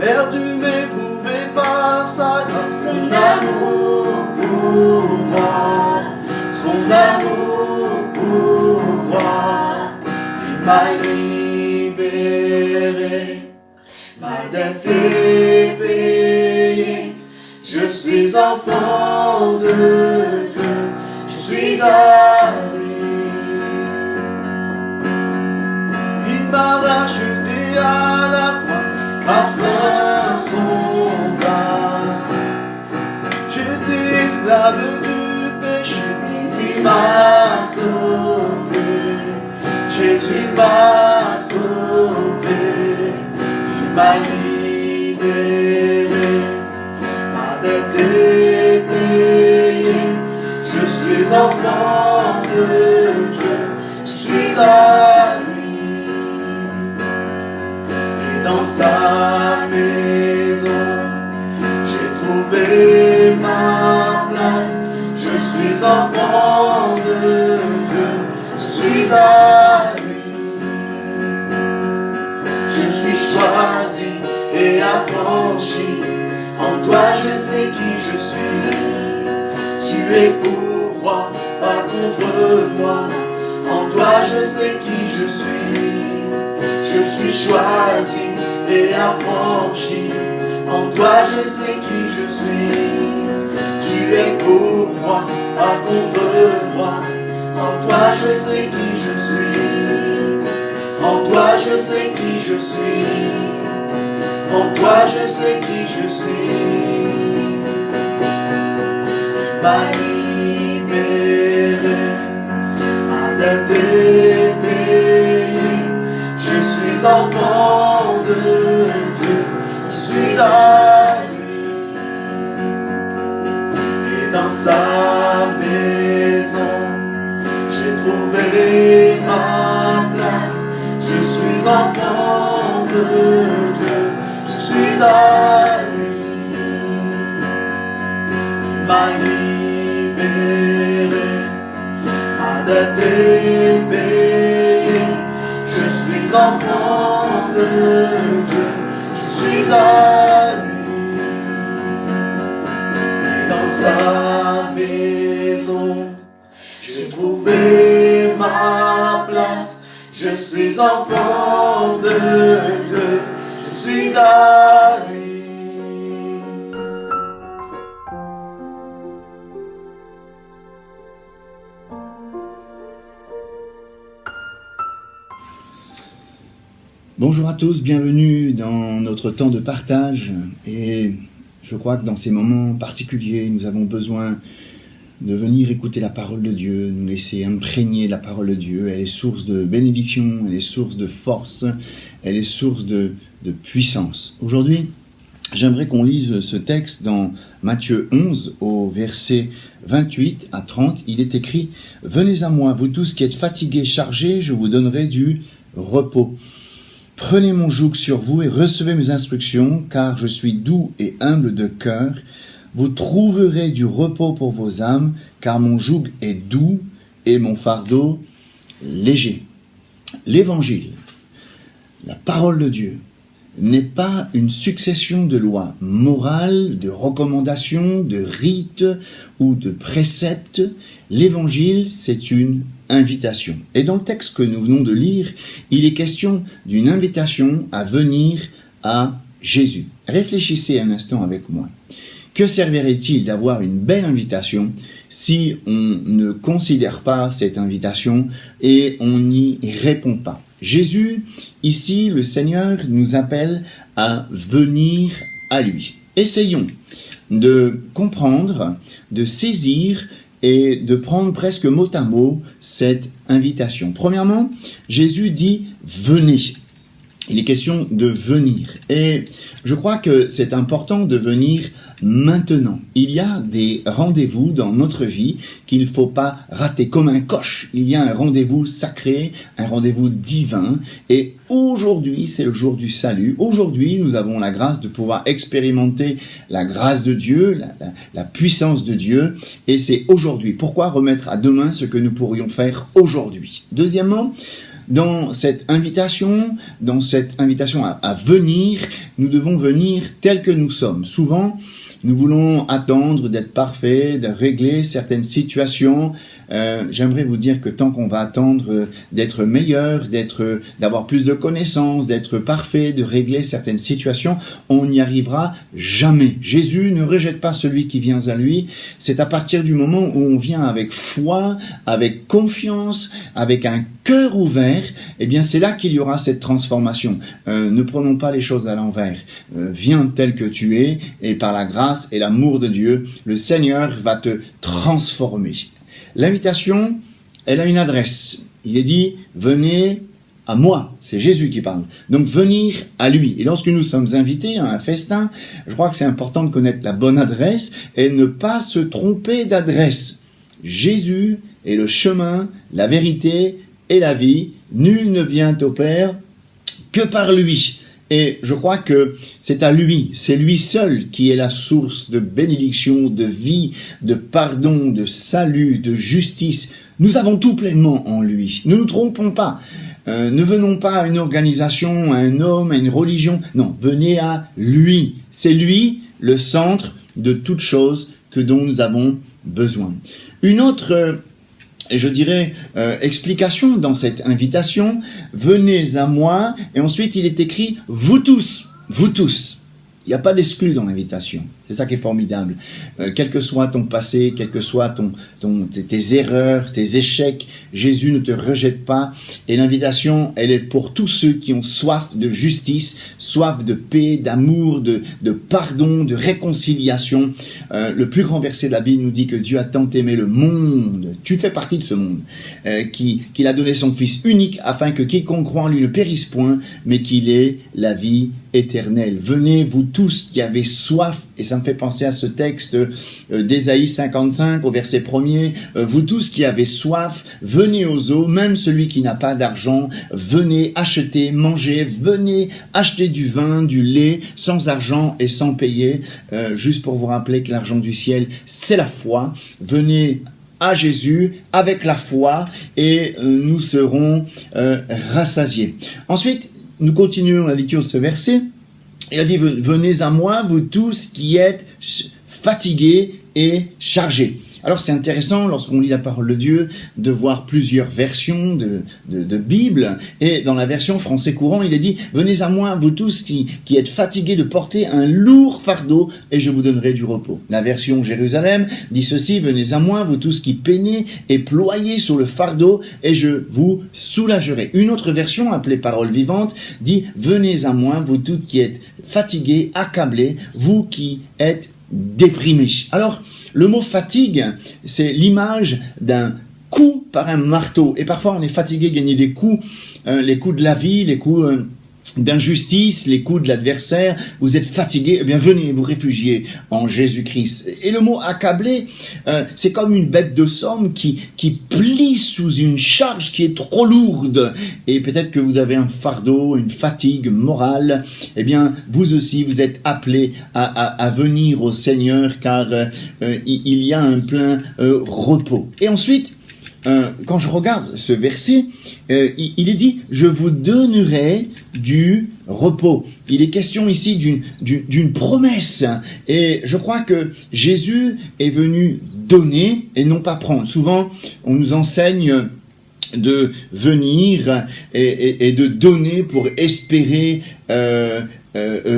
perdu mais trouvé par sa grâce. Son amour pour moi, son amour pour moi, il m'a libéré, ma dette est payée. Je suis enfant de Dieu, je suis à lui. Il m'a racheté à la croix grâce à son bras. J'étais esclave du péché, mais il m'a sauvé. Jésus m'a sauvé, il m'a libéré. Ma dette est payée, je suis enfant de Dieu, je suis à lui. Et dans sa maison, j'ai trouvé ma place. Je suis enfant de Dieu, je suis à lui. Je suis choisi et affranchi. En toi je sais qui je suis. Tu es pour moi, pas contre moi. En toi je sais qui je suis. Je suis choisi et affranchi. En toi je sais qui je suis. Tu es pour moi, pas contre moi. En toi je sais qui je suis. En toi je sais qui je suis. En toi je sais qui je suis. Il m'a libéré, ma dette est payée. Je suis enfant de Dieu, je suis à lui. Et dans sa maison, j'ai trouvé ma place. Je suis enfant de Dieu, je suis à lui. Il m'a libéré, ma dette est payée. Je suis enfant de Dieu, je suis à lui. Et dans sa maison, j'ai trouvé ma place. Je suis enfant de Dieu, je suis à lui. Bonjour à tous, bienvenue dans notre temps de partage. Et je crois que dans ces moments particuliers, nous avons besoin de venir écouter la parole de Dieu, nous laisser imprégner de la parole de Dieu. Elle est source de bénédiction, elle est source de force, elle est source de puissance. Aujourd'hui, j'aimerais qu'on lise ce texte dans Matthieu 11, au verset 28 à 30. Il est écrit « Venez à moi, vous tous qui êtes fatigués, chargés, je vous donnerai du repos. Prenez mon joug sur vous et recevez mes instructions, car je suis doux et humble de cœur. Vous trouverez du repos pour vos âmes, car mon joug est doux et mon fardeau léger. » L'Évangile, la parole de Dieu, n'est pas une succession de lois morales, de recommandations, de rites ou de préceptes. L'Évangile, c'est une invitation. Et dans le texte que nous venons de lire, il est question d'une invitation à venir à Jésus. Réfléchissez un instant avec moi. Que servirait-il d'avoir une belle invitation si on ne considère pas cette invitation et on n'y répond pas? Jésus, ici, le Seigneur nous appelle à venir à lui. Essayons de comprendre, de saisir et de prendre presque mot à mot cette invitation. Premièrement, Jésus dit « venez ». Il est question de venir. Et je crois que c'est important de venir maintenant. Il y a des rendez-vous dans notre vie qu'il ne faut pas rater. Comme un coche, il y a un rendez-vous sacré, un rendez-vous divin. Et aujourd'hui, c'est le jour du salut. Aujourd'hui, nous avons la grâce de pouvoir expérimenter la grâce de Dieu, la puissance de Dieu. Et c'est aujourd'hui. Pourquoi remettre à demain ce que nous pourrions faire aujourd'hui? Deuxièmement, dans cette invitation à venir, nous devons venir tels que nous sommes. Souvent, nous voulons attendre d'être parfaits, de régler certaines situations. J'aimerais vous dire que tant qu'on va attendre d'être meilleur, d'avoir plus de connaissances, d'être parfait, de régler certaines situations, on n'y arrivera jamais. Jésus ne rejette pas celui qui vient à lui. C'est à partir du moment où on vient avec foi, avec confiance, avec un cœur ouvert, eh bien c'est là qu'il y aura cette transformation. Ne prenons pas les choses à l'envers. Viens tel que tu es, et par la grâce et l'amour de Dieu, le Seigneur va te transformer. L'invitation, elle a une adresse. Il est dit, venez à moi. C'est Jésus qui parle. Donc, venir à lui. Et lorsque nous sommes invités à un festin, je crois que c'est important de connaître la bonne adresse et ne pas se tromper d'adresse. Jésus est le chemin, la vérité et la vie. Nul ne vient au Père que par lui. Et je crois que c'est à lui, c'est lui seul qui est la source de bénédiction, de vie, de pardon, de salut, de justice. Nous avons tout pleinement en lui. Ne nous trompons pas. Ne venons pas à une organisation, à un homme, à une religion. Non, venez à lui. C'est lui le centre de toute chose dont nous avons besoin. Une autre explication dans cette invitation, venez à moi, et ensuite il est écrit, vous tous. Il n'y a pas d'exclus dans l'invitation. C'est ça qui est formidable. Quel que soit ton passé, quel que soit tes erreurs, tes échecs, Jésus ne te rejette pas. Et l'invitation, elle est pour tous ceux qui ont soif de justice, soif de paix, d'amour, de pardon, de réconciliation. Le plus grand verset de la Bible nous dit que Dieu a tant aimé le monde. Tu fais partie de ce monde. Qu'il a donné son Fils unique afin que quiconque croit en lui ne périsse point, mais qu'il ait la vie éternelle. Venez, vous tous qui avez soif, et ça me fait penser à ce texte d'Ésaïe 55 au verset 1er, vous tous qui avez soif, venez aux eaux, même celui qui n'a pas d'argent, venez acheter, manger, venez acheter du vin, du lait, sans argent et sans payer, juste pour vous rappeler que l'argent du ciel, c'est la foi. Venez à Jésus avec la foi et nous serons rassasiés. Ensuite, nous continuons la lecture de ce verset. Il a dit, venez à moi, vous tous qui êtes fatigués et chargés. Alors c'est intéressant, lorsqu'on lit la parole de Dieu, de voir plusieurs versions de Bible. Et dans la version français courant, il est dit, venez à moi, vous tous qui êtes fatigués de porter un lourd fardeau, et je vous donnerai du repos. La version Jérusalem dit ceci, venez à moi, vous tous qui peinez et ployez sur le fardeau, et je vous soulagerai. Une autre version, appelée parole vivante, dit, venez à moi, vous tous qui êtes fatigués, accablés, vous qui êtes déprimés. Alors, le mot fatigue, c'est l'image d'un coup par un marteau. Et parfois, on est fatigué de gagner des coups, les coups de la vie, les coups d'injustice, les coups de l'adversaire. Vous êtes fatigué, eh bien venez vous réfugier en Jésus-Christ. Et le mot accablé, c'est comme une bête de somme qui plie sous une charge qui est trop lourde. Et peut-être que vous avez un fardeau, une fatigue morale. Eh bien, vous aussi, vous êtes appelés à venir au Seigneur, car il y a un plein repos. Et ensuite, quand je regarde ce verset, il est dit « Je vous donnerai du repos ». Il est question ici d'une promesse. Et je crois que Jésus est venu donner et non pas prendre. Souvent, on nous enseigne de venir et de donner pour espérer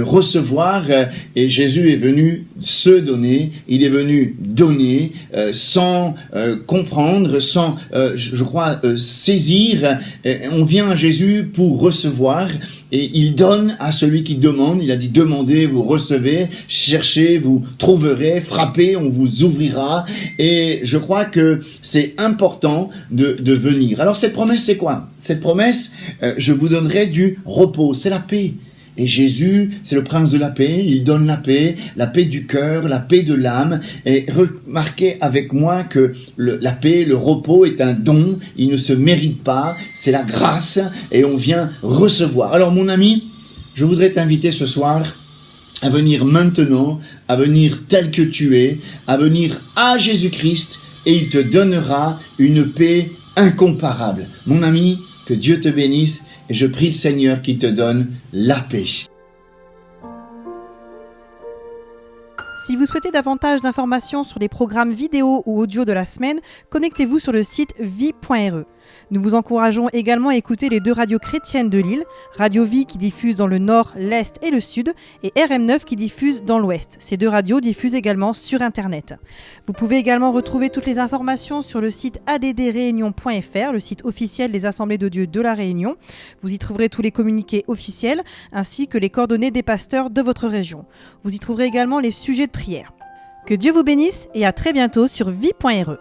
recevoir, et Jésus est venu se donner, il est venu donner sans comprendre, sans, je crois, saisir. On vient à Jésus pour recevoir, et il donne à celui qui demande. Il a dit, demandez, vous recevez, cherchez, vous trouverez, frappez, on vous ouvrira. Et je crois que c'est important de venir. Alors cette promesse, c'est quoi? Cette promesse, je vous donnerai du repos, c'est la paix. Et Jésus, c'est le prince de la paix, il donne la paix du cœur, la paix de l'âme. Et remarquez avec moi que la paix, le repos est un don, il ne se mérite pas, c'est la grâce et on vient recevoir. Alors mon ami, je voudrais t'inviter ce soir à venir maintenant, à venir tel que tu es, à venir à Jésus-Christ et il te donnera une paix incomparable. Mon ami, Que Dieu te bénisse et je prie le Seigneur qu'il te donne la paix. Si vous souhaitez davantage d'informations sur les programmes vidéo ou audio de la semaine, connectez-vous sur le site vie.re. Nous vous encourageons également à écouter les 2 radios chrétiennes de Lille, Radio Vie qui diffuse dans le nord, l'est et le sud, et RM9 qui diffuse dans l'ouest. Ces 2 radios diffusent également sur Internet. Vous pouvez également retrouver toutes les informations sur le site addréunion.fr, le site officiel des Assemblées de Dieu de la Réunion. Vous y trouverez tous les communiqués officiels, ainsi que les coordonnées des pasteurs de votre région. Vous y trouverez également les sujets de prière. Que Dieu vous bénisse et à très bientôt sur vie.re.